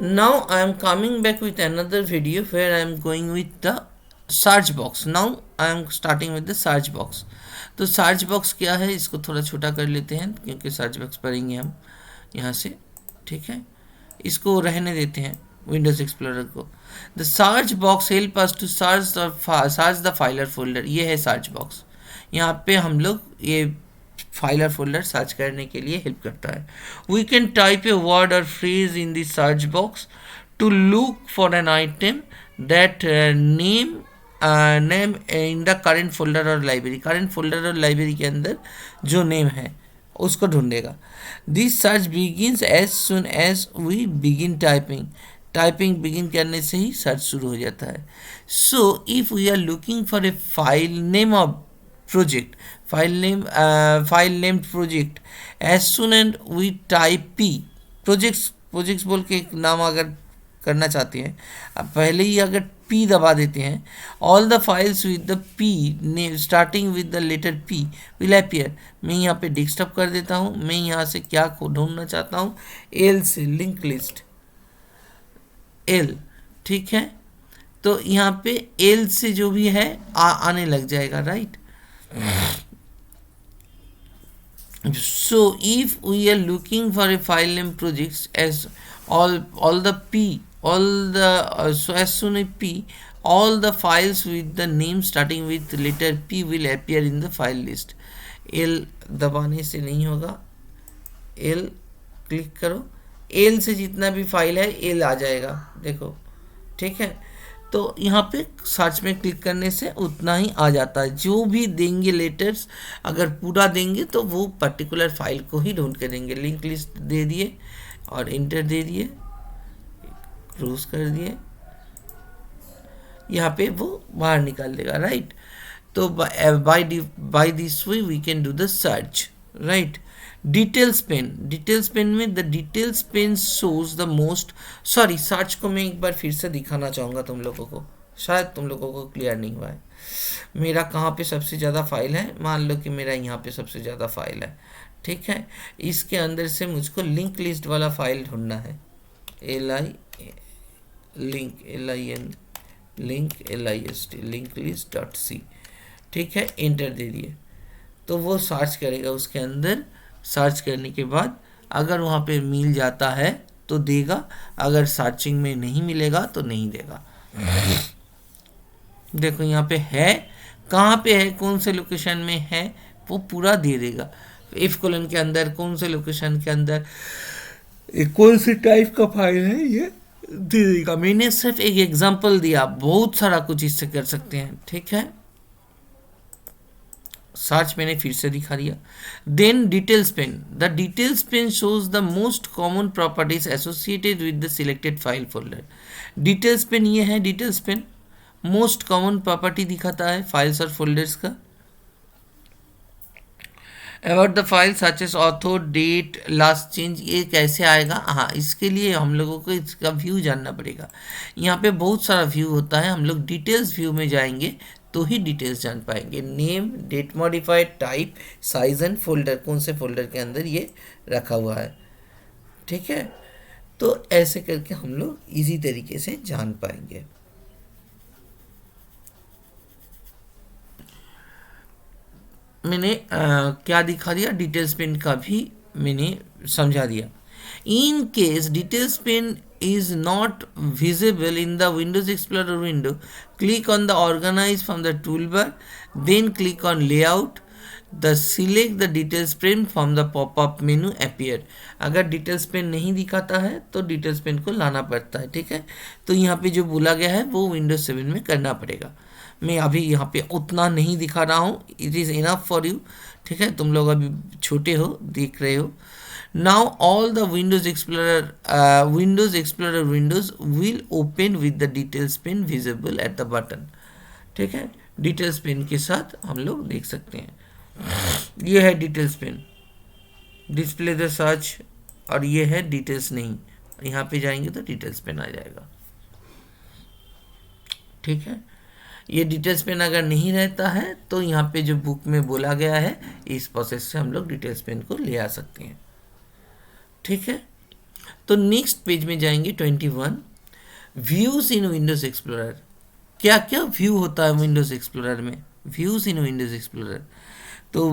Now I am coming back with another video where I am going with the search box. Now I am starting with the search box. तो search box क्या है, इसको थोड़ा छोटा कर लेते हैं क्योंकि सर्च बॉक्स पढ़ेंगे हम यहाँ से, ठीक है। इसको रहने देते हैं विंडोज एक्सप्लोरर को। The search box help us to search the file or folder. ये है सर्च बॉक्स, यहाँ पे हम लोग ये फाइलर फोल्डर सर्च करने के लिए हेल्प करता है। We can type a word और phrase in the search box to look for an item that name in the current folder और लाइब्रेरी। करेंट फोल्डर और लाइब्रेरी के अंदर जो नेम है उसको ढूंढेगा। This search begins as soon as we begin typing. Typing begin करने से ही सर्च शुरू हो जाता है। So if we are looking for a file name of project, file named project, as soon as we type p projects बोल के एक नाम अगर करना चाहते हैं, अब पहले ही अगर p दबा देते हैं, all the files with the p name starting with the letter p will appear। मैं यहाँ पे डेस्कटॉप कर देता हूँ। मैं यहाँ से क्या ढूंढना चाहता हूँ, l से लिंक लिस्ट l, ठीक है। तो यहाँ पे l से जो भी है आने लग जाएगा, right. So if we are looking for a file name projects, as all the p all the so as soon as p all the files with the name starting with letter p will appear in the file list। l दबाने से नहीं होगा, l click करो, l से जितना भी file है l आ जाएगा, देखो, ठीक है। तो यहाँ पे सर्च में क्लिक करने से उतना ही आ जाता है। जो भी देंगे लेटर्स अगर पूरा देंगे तो वो पर्टिकुलर फाइल को ही ढूंढ के देंगे। लिंक लिस्ट दे दिए और इंटर दे दिए, क्लोज कर दिए, यहाँ पे वो बाहर निकाल देगा, राइट। तो by this way we can do the search, right. Details pane में the details pane shows the most, sorry search को मैं एक बार फिर से दिखाना चाहूँगा तुम लोगों को, शायद तुम लोगों को क्लियर नहीं हुआ है। मेरा कहाँ पे सबसे ज़्यादा फाइल है, मान लो कि मेरा यहाँ पे सबसे ज़्यादा फाइल है, ठीक है। इसके अंदर से मुझको लिंक लिस्ट वाला फाइल ढूंढना है, लिंक लिस्ट डॉट सी, ठीक है। एंटर दे दिए तो वो सर्च करेगा। उसके अंदर सर्च करने के बाद अगर वहाँ पे मिल जाता है तो देगा, अगर सर्चिंग में नहीं मिलेगा तो नहीं देगा। देखो यहाँ पे है, कहाँ पे है, कौन से लोकेशन में है, वो पूरा दे देगा। इफ कोलन के अंदर कौन से लोकेशन के अंदर कौन सी टाइप का फाइल है ये दे देगा। मैंने सिर्फ एक एग्जांपल दिया, बहुत सारा कुछ इससे कर सकते हैं, ठीक है। सर्च मैंने फिर से दिखा दिया। Then details pane, the details pane shows the most common properties associated with the selected file folder. Details pane ये है, details pane most common property दिखाता है फाइल्स और फोल्डर्स का। About the file such as author date last change, ये कैसे आएगा, हाँ इसके लिए हम लोगों को इसका व्यू जानना पड़ेगा। यहाँ पे बहुत सारा व्यू होता है, हम लोग डिटेल्स व्यू में जाएंगे तो ही डिटेल्स जान पाएंगे। Name, date modified, type, size and folder, कौन से फोल्डर के अंदर ये रखा हुआ है, ठीक है। तो ऐसे करके हम लोग इजी तरीके से जान पाएंगे। मैंने क्या दिखा दिया, डिटेल्स पेन का भी मैंने समझा दिया। In case details pane is not visible in the Windows Explorer window, click on the organize from the toolbar, then click on layout, select the details pane from the pop-up menu appear। अगर details pen नहीं दिखाता है तो details pen को लाना पड़ता है, ठीक है। तो यहाँ पे जो बोला गया है वो Windows 7 में करना पड़ेगा। मैं अभी यहाँ पे उतना नहीं दिखा रहा हूँ, it is enough for you, ठीक है। तुम लोग अभी छोटे हो, देख रहे हो। Now all the Windows Explorer windows will open with the details pane visible at the button, ठीक है। डिटेल्स पेन के साथ हम लोग देख सकते हैं। ये है details pane, display the search, और ये है डिटेल्स नहीं, यहाँ पे जाएंगे तो डिटेल्स पेन आ जाएगा, ठीक है। ये डिटेल्स पेन अगर नहीं रहता है तो यहाँ पे जो बुक में बोला गया है इस प्रोसेस से हम लोग डिटेल्स पेन को ले आ सकते हैं, ठीक है। तो नेक्स्ट पेज में जाएंगे 21, व्यूज इन विंडोज एक्सप्लोरर। क्या क्या व्यू होता है विंडोज एक्सप्लोरर में? व्यूज इन विंडोज एक्सप्लोरर, तो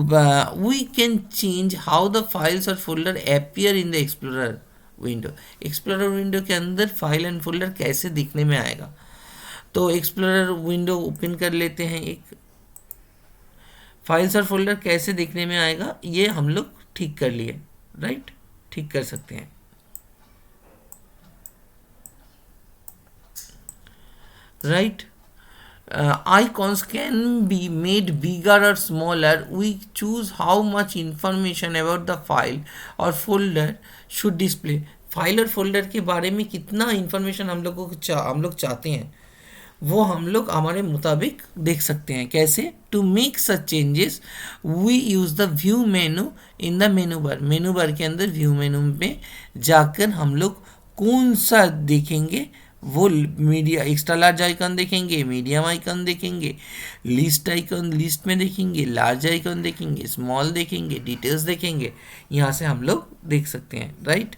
we can change how the files और folders appear in the explorer window. Explorer window के अंदर फाइल एंड फोल्डर कैसे दिखने में आएगा। तो एक्सप्लोरर विंडो ओपन कर लेते हैं, एक फाइल्स और फोल्डर कैसे दिखने में आएगा ये हम लोग ठीक कर लिए, राइट, ठीक कर सकते हैं। Right, icons can be made bigger or smaller. We choose how much information about the file or folder should display. File और फोल्डर के बारे में कितना इंफॉर्मेशन हम लोग चाहते हैं वो हम लोग हमारे मुताबिक देख सकते हैं। कैसे? To make such changes we use the view menu in the menu bar. Menu bar के अंदर व्यू मेनू में जाकर हम लोग कौन सा देखेंगे, वो मीडिया एक्स्ट्रा लार्ज आइकन देखेंगे, मीडियम आइकन देखेंगे, लिस्ट आइकन लिस्ट में देखेंगे, लार्ज आइकन देखेंगे, स्मॉल देखेंगे, डिटेल्स देखेंगे। यहाँ से हम लोग देख सकते हैं, right.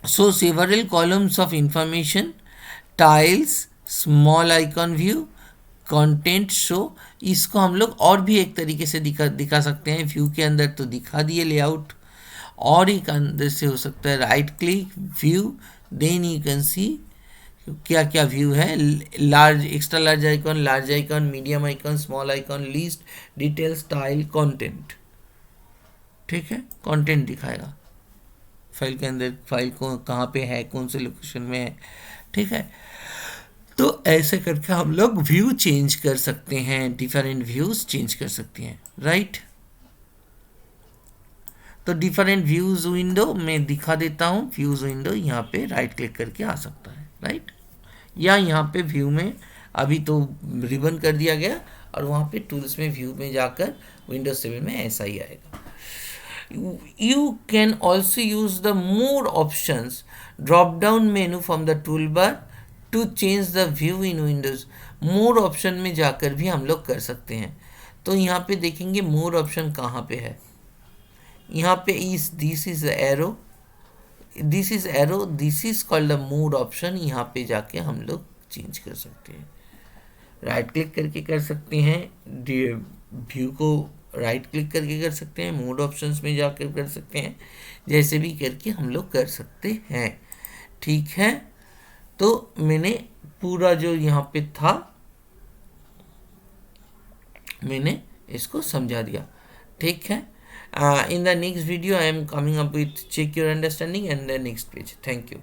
So several columns of information, tiles, small icon view, content show. इसको हम लोग और भी एक तरीके से दिखा सकते हैं। व्यू के अंदर तो दिखा दिए लेआउट, और एक अंदर से हो सकता है right click view, then you can see क्या क्या व्यू है। Large, extra large icon, medium icon, small icon, list, detail, style, content. ठीक है, कंटेंट दिखाएगा फाइल के अंदर, फाइल को कहाँ पे है, कौन से लोकेशन में है। ठीक है, तो ऐसे करके हम लोग व्यू चेंज कर सकते हैं, डिफरेंट व्यूज चेंज कर सकते हैं, राइट। तो डिफरेंट व्यूज विंडो में दिखा देता हूँ। व्यूज विंडो यहाँ पे राइट क्लिक करके आ सकता है, राइट, या यहाँ पे व्यू में अभी तो रिबन कर दिया गया, और वहाँ पे टूल्स में व्यू में जाकर विंडोज 7 में ऐसा ही आएगा। You can also use the more options drop down menu from the toolbar to change the view in Windows। more option में जाकर भी हम लोग कर सकते हैं। तो यहाँ पे देखेंगे more option कहाँ पे है। यहाँ पे this is arrow, this is called the more option। यहाँ पे जाके हम लोग चेंज कर सकते हैं, राइट क्लिक करके कर सकते हैं, व्यू को राइट क्लिक करके कर सकते हैं, मोड ऑप्शंस में जाकर कर सकते हैं, जैसे भी करके हम लोग कर सकते हैं। ठीक है, तो मैंने पूरा जो यहाँ पे था मैंने इसको समझा दिया। ठीक है, in the next video I am coming up with check your understanding and the next page. Thank you.